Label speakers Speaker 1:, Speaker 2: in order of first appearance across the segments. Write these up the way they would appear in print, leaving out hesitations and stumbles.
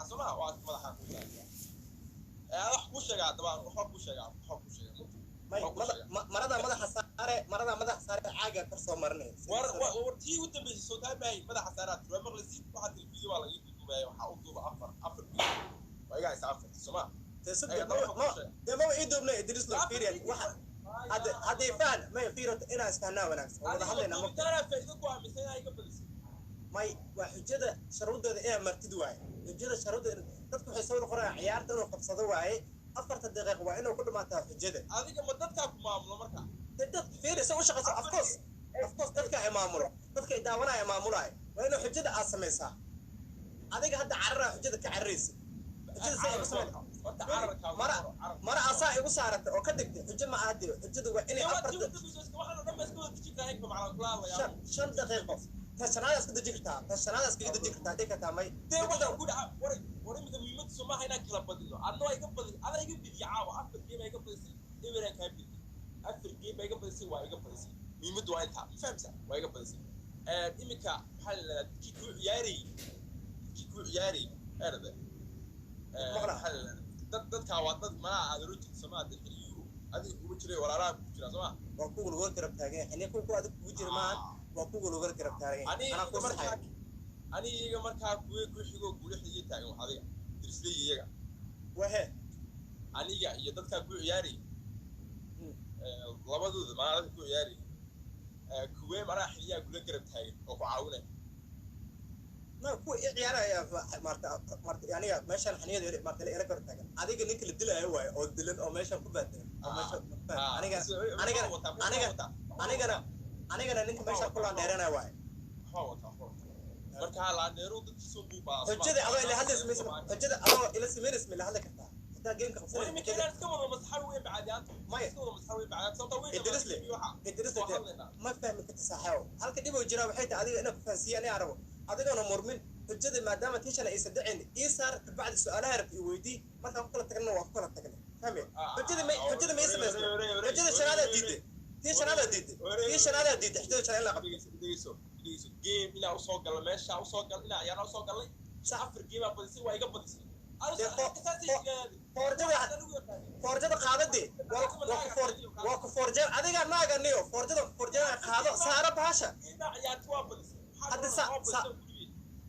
Speaker 1: سمع واحد مدحها wax ku sheegaa dabaan wax ku sheegaa
Speaker 2: marada madaxa saare caaga ka soo marnay
Speaker 1: wartii u dambeysay soo taabay madaxa saaraad waa maqlisiin waxa telefiyo waa laga duubay waxa uu duuba afar waa iga isaafay soma
Speaker 2: demo idubna idris lo fiiriyan waxa hadii faan ma fiirto ina istaana wanaagsan wada hadlayna ma
Speaker 1: tara faa'iido ku aaminsan ay ka badisay
Speaker 2: may waa xujada sharuudada ee martid waay xujada sharuudada dadku waxay soo qoraan ciyaarta inuu qabsado waay 4 daqiiqo waa inuu ku dhamaataa xujada
Speaker 1: adiga ma dadka ku maamulo marka
Speaker 2: dad fiirisa u shaqeysa of course dadka ay maamulo dadka ay daawanaya maamulay waa inuu xujada aad sameeysaa adiga hadda carara xujada ka carreysa xujada say sameeysaa mara asaa igu saarata oo ka digtay xujo ma aadi xujada waa inay 4 daqiiqo تشناده اسك دجيرتا تشناده اسك دجيرتا ديكتا ماي
Speaker 1: دي ودا غود وري ميد ميمد سو ما هينا كلا بدلو ادو اي غبد ادا اي غبد يعاو افر جيم اي غبد سي ايبرا كابي افر جيم اي غبد سي وا اي غبد سي ميمد واي تا فهمت وا اي غبد سي اميكا حل كيكو ياري ارده حل dadka waa dad ma aad ruuti Soomaad xiriyo adiga ugu jiray walaalaha ku jira Soomaa
Speaker 2: waa ku gulwar karab taagan xilli ku adiga ugu jirmaan waa ku gulwar karab taagan
Speaker 1: ana ku markaa ani iyaga markaa ku xigo gulixii taagan wax adiga dirsay iyaga
Speaker 2: wahe
Speaker 1: aniga iyo dadka ku ciyaari labadooda ma aad ku ciyaari kuwee maraa xiliya gula karab taagan oo ku caawinay
Speaker 2: ما كو عيارة يا مرت يعني ماشان حنية مرت لا إيرك رتاعن أديك نيك الدلة هو أو الدلة أو ماشان كوباتين أو ماشان أنا كنا نيك ماشان كلنا نيرنا هو
Speaker 1: مرت على نيرو تسوق بباص
Speaker 2: هجده الله اللي هذا اسمه هجده الله اللي اسمه اللي هذا كذا هذا جيم كخسر
Speaker 1: وين كده كمان مسحوي بعدين ما يسكون مسحوي بعدين صوتوين
Speaker 2: الدرس ما فهم كنت صحاو هل كده بيجرا وحيد أديك أنا فانسي أنا أعرفه adigana murmin hujjada maadaama tiishan ay sadaceen isar bacd su'aalaha rabbi weydii marka kala tagna waa kala tagna fahmi hujjada ma ismayso hujjada shanaada diiday hujjada shanaada la qabto
Speaker 1: diiso game ila u soo gal meesha u soo gal ila ayaan u soo galay saafir game badisi waa iga badisi forjada qaadade waa ku forjada adiga naaga niyo forjada qaado saara baasha hadda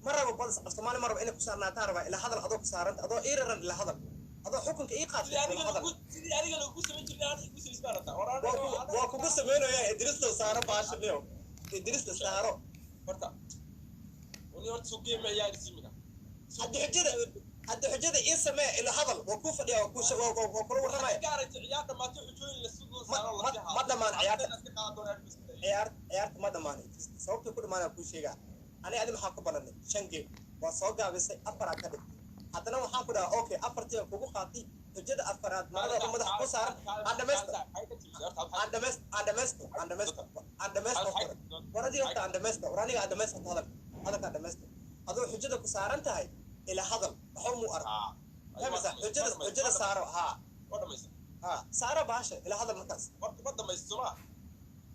Speaker 1: مرة ببلص أصلا مرة بإنك كسرنا تعرف إلى هذا الأضواء كسرت أضواء إيران إلى هذا أضواء حكم كإيقاف واكو بس منه يا إدريس له سارة باش اليوم إدريس له سارة فرتا ونيورت سوقي ما يا رسمنا حد حجده إيه سماء إلى هذا وكوف يا وكوش وكرو رماي عيار ما تحجون للسوق ما ضمان عيار ما ضمان صوت كل ما نقول شيء أنا أدم حاكم بلني شنجي وصوغا بس أفراد كده حتى لو حاكم ده أوكي أفرتي وكوكو خاطي تجد أفراد ما ده هم ده حكوسار عند مست ورادي رحت عند مست وراني عند مست هذا عند مست هذا حجة كسار أنت هاي إلى هذا حمو أرض مثلا حجة سار ها سار باشا إلى هذا المكان بدأ ما يسمع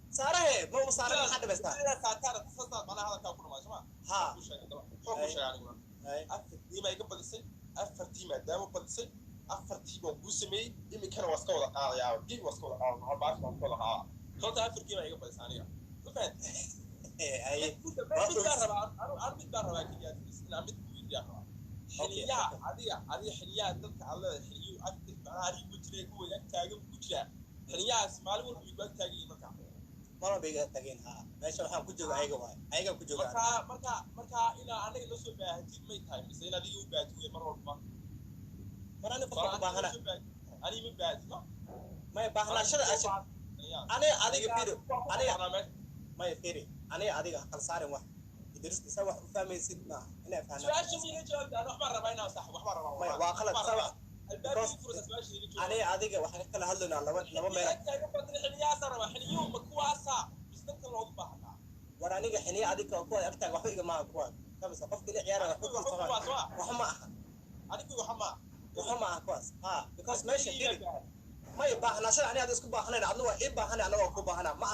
Speaker 1: ساره مو ساره حد بس ساره تصدق على هذا كاكو ما شاء ها فوق شيء يعني افرتي ما يقبل السن افرتي ما دام بدسي افرتي بو سمي يمي كان واسكو ولا قايا دي واسكو ولا قايا ما باش واسكو ولا قايا كنت افرتي ما يقبل ثانيه فهمت اي انا بتدرب اكيد يا انا بتدرب حنيا هذه حنيا dadka alla xiliyo active baari ku jiray kuwa ag taagan ku jira xiliyaas maalin walba igu ag taagay markaa ما بيجي تجينها ماشي راح كوجو أيجا كوجو مركا إلى أنا اللي سو بهتي ما يتهم بس إلى دي وبهتي مرة أنا فكرت بهنا أنا من بهتي ما يبهنا شر أشي أنا كبير أنا ما يفيري أنا أديك خلصار واحد يدرس تسوى فهمي سيدنا أنا فهمنا شو أشي من الجواب أنا مرة بينا وصح مرة ما وخلص سوا أنا أديك واحد كلا هلنا لما ما ورانيك حني أديك أقوى أكتر وحوي ما أقوى كم سقف كده عيارة وحما أديك وحما أقوى because ماشي ما يبقى أنا شو أنا أديك بقى أنا أنا إيه أنا أكو بقى أنا ما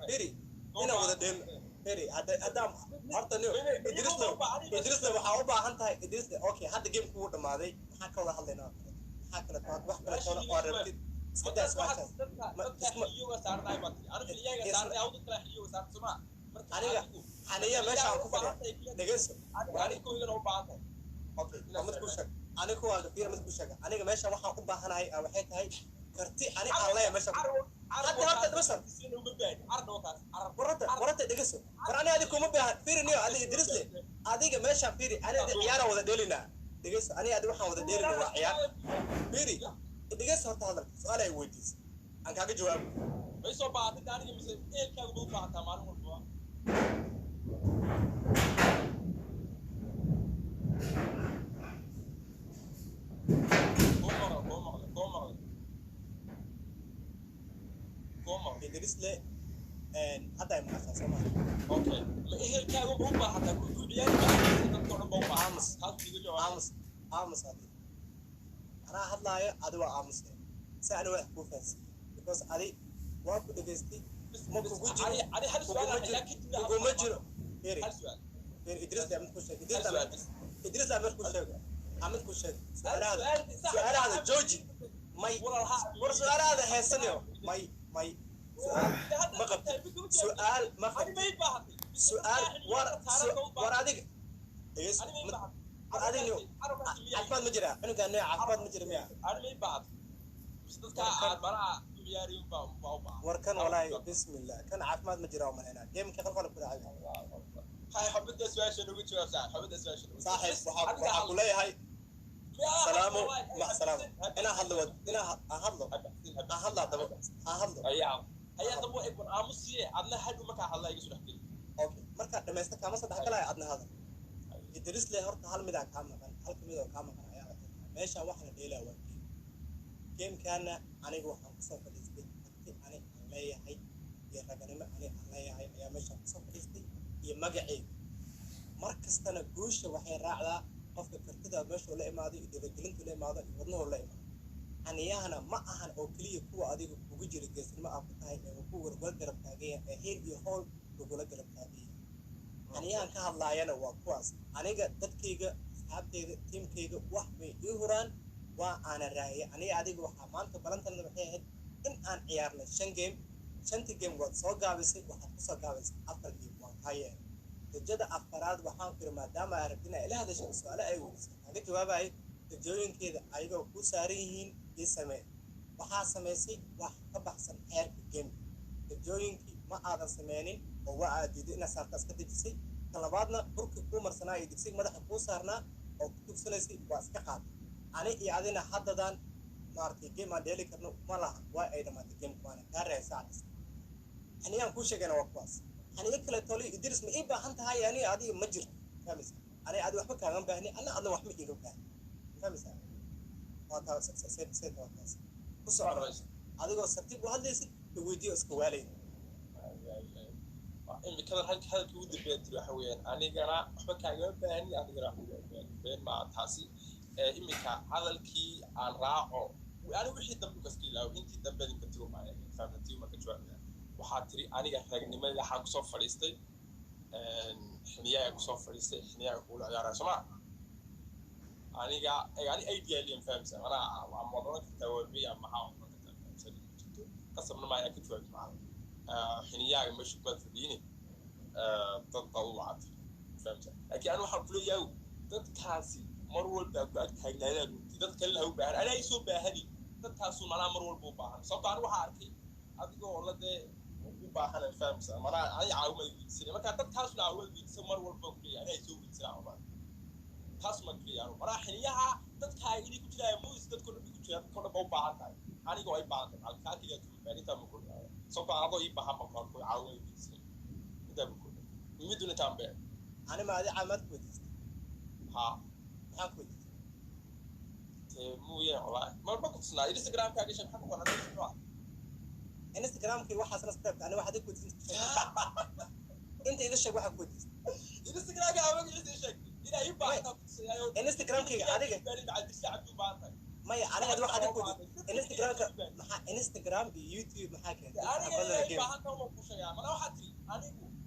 Speaker 1: بيري هنا وده دين بيري هذا هرتني إدريس له
Speaker 2: idrisle waxaa u baahan tahay idrisle okay hadda game kugu dhamaaday maxaa ka wada hadlaynaa maxaa kale wax kale toona oo rabtid iska daa su'aashaas aniga aniga meeshaan ku fadhiya dhegeyso okay mid ku sheeg aniga waa fiir mid ku sheeg aniga meeshaan waxaan u baahanahay waxay tahay karti aniga aan leeyahay meeshaan hadda horta dhimasar warata dhegeyso war aniga adiga kuma baahan fiiriniyo adiga idrisle adiga meeshaan fiiri aniga ciyaara wada dheelinaa dhegeyso aniga adiga waxaan wada dheelinaa waa ciyaar fiiri dhegeyso horta hadal su'aal ay weydiisay aan kaaga jawaabo
Speaker 3: may soo baahatay aniga mise eelkaaga buu baahataa maalin walba
Speaker 2: idrisle hadda ay maqashaa soo maaha
Speaker 3: okay ma ehelkaaga buu baahataa ku ciyaari dadka dhan buu baahataa
Speaker 2: aamus anaa hadlaayo adi waa aamusay si ani wax kuu fahansi because adi waa ku dhegaystay ma kugu jiro kuguma jiro fiiri idrisle amid ku sheeg idrisle amid ku sheeg amid ku sheeg su'aalahaada jooji may war su'aalahaada heesanayo may ما قبت سؤال ما قبت سؤال ور adiga adiga عفان مجرى انا كان عفان مجرى ميا
Speaker 3: انا بعد بس dadka aad maraa ciyaariyo baa
Speaker 2: warkan walaahi bismillah kan عفان مجرى ومن هنا جيم ka qalqal ku dhacay
Speaker 3: hay xabada su'aasha ugu jawaab xabada su'aasha
Speaker 2: saaxiib waxa ku leeyahay salaamu ma salaam ina hadlo
Speaker 3: ayaa hay'adda waxay ku aamusiye adna hadhu marka hadlay isu dhaxkay
Speaker 2: okay marka dhameystaa kama soo dhaxgalay adna hadal idrisle horta hal mid ka maqan hal mid oo ka maqan ayaa meesha wax la dheelaa waa game kana aniga waxaan ku soo fadhiistay waqti aniga aan leeyahay iyo raganimo aniga aan leeyahay ayaa meesha ku soo fadhiistay iyo magacayga markastana guusha waxay raacdaa qofka kartida meesha la imaado iyo dhiirigelinta la imaado iyo wadnaha la imaado aniyahana ma ahan oo kaliya kuwa adiga kugu jira geesnimo ah ku tahay ee ku warwar garab taagaya ee heel iyo hool kugula garab taagaya aniyahan ka hadlaayana waa kuwaas aniga dadkayga asxaabtayda tiimkayga wax bay ii huraan waa aana raaya aniga adiga waxaa maanta balantanada waxay ahayd in aan ciyaarnay 5 game 5 game waad soo gaabisay waxaad ku soo gaabisay 4 game waa haye rajada afaraad waxaan fiir maadaama ay rabtay inay ila hadasho su'aalo ay weydiisay kaga jawaabayay rajooyinkeeda ayagoo ku saaran yihiin ii samee waxaa samaysay wax ka baxsan xeerka game rajooyinkii ma aadan sameynin oo waa aad diiday inaad saartaas ka dejisay tan labaadna burkii kuu marsanaa iyo digsiga madaxa kuu saarnaa oo ku tugsanaysay waa iska qaatay ani iyo adina haddadan maaragtay game aan dheeli karno ma laha waa ay dhammaatay gameka waana kaa rehay saacdas aniyaan kuu sheegayna waa kuwaas aniga kale toli idris ma ii baahan tahay ani adiga ma jirto fahmaysa ani adi waxba kaagan baahni ana adna waxma iiga baahni fahmaysa waa taas seed waa taas ku socdo adigoo sartiib u hadlaysid weydiyo iska waalayna
Speaker 3: imikadan halkii ugu dambeeyay waxa weeyaan anigana waxba kaagama baahni adigana been ma taasi imika hadalkii aan raaco ani wixii dambe kaska ilaawo intii dambe idinka tiro maayo fahamtii marka jawaabta waxaa tiri aniga ragnimada waxaan kusoo fadhiistay xiniyaa kusoo fadhiistay xiniyaa kula ciyaaraa soma aniga yani idea liam fahamsa ana ama wadana ka tawaabiya ama ha wadana ka fahamsa qasabna ma ay ka jawaab macna xiniyaa meesha ku fadhiini dad dawlad fahamsa laakiin anu waxaan kula yahay dadkaasi mar walba ku ag taagnaadaan dad kale la u baahan ana ay soo baahani dadkaasu mana mar walba u baahan sababta anu waxa arkay adigoo la dee u baahan fahamsa mana ay caawimad wiidsay marka dadkaas la caawimad wiidsay mar walba ku leeyahay ay soo wiidsay ama taas ma kaliya mar xiniyaha dadka ay ku jiraan muus dadku ku jiraan dadku u baahan tahay anigoo ay baahan tahay halka kaliya ku baahinta ma kulma sababta adoo ii baahan ma ku caawimad wiidsay inta ku miduna tambe
Speaker 2: ani ma adi caamad ku wiidsay
Speaker 3: ha
Speaker 2: maxaa ku wiidsay
Speaker 3: مو يا والله ما بقصنا انستغرام كاجي شباب حق ولا نسمع
Speaker 2: انستغرام كي واحد سنسكرايب انا واحد كنت انت اذا شيء واحد كنت
Speaker 3: انستغرام يا ابو يجي شيء الى يبقى
Speaker 2: انستغرام كي عليك
Speaker 3: بعد الساعه بانت
Speaker 2: ما انا هذا واحد كنت انستغرام انستغرام يوتيوب ما حاجه
Speaker 3: انا بقى ما كوش يا ما واحد انا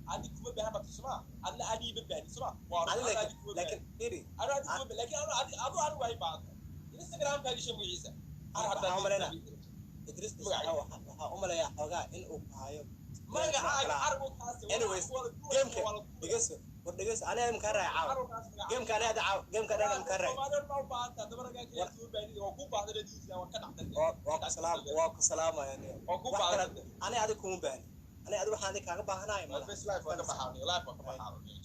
Speaker 3: أنا كم بهم بتسمع أنا أدي ببني سمع
Speaker 2: لكن إيري
Speaker 3: أنا أدي ببني لكن أنا واي بعض إنستغرام بهذه شيء ميزة أنا حتى
Speaker 2: إدريس waxaa u malayaa xoogaa in uu hayo
Speaker 3: magacaaga carwo kaasi
Speaker 2: anyways gameka dhegeyso war dhegeyso aniga imka raacaa gameka aniga caaw gameka aniga imka raacaa waa ku salaamaya aniga adiga kuma baahni aniga adiga waxaan kaaga baahanahay
Speaker 3: ma face life waa ka baxaanay life waa ka baxaanay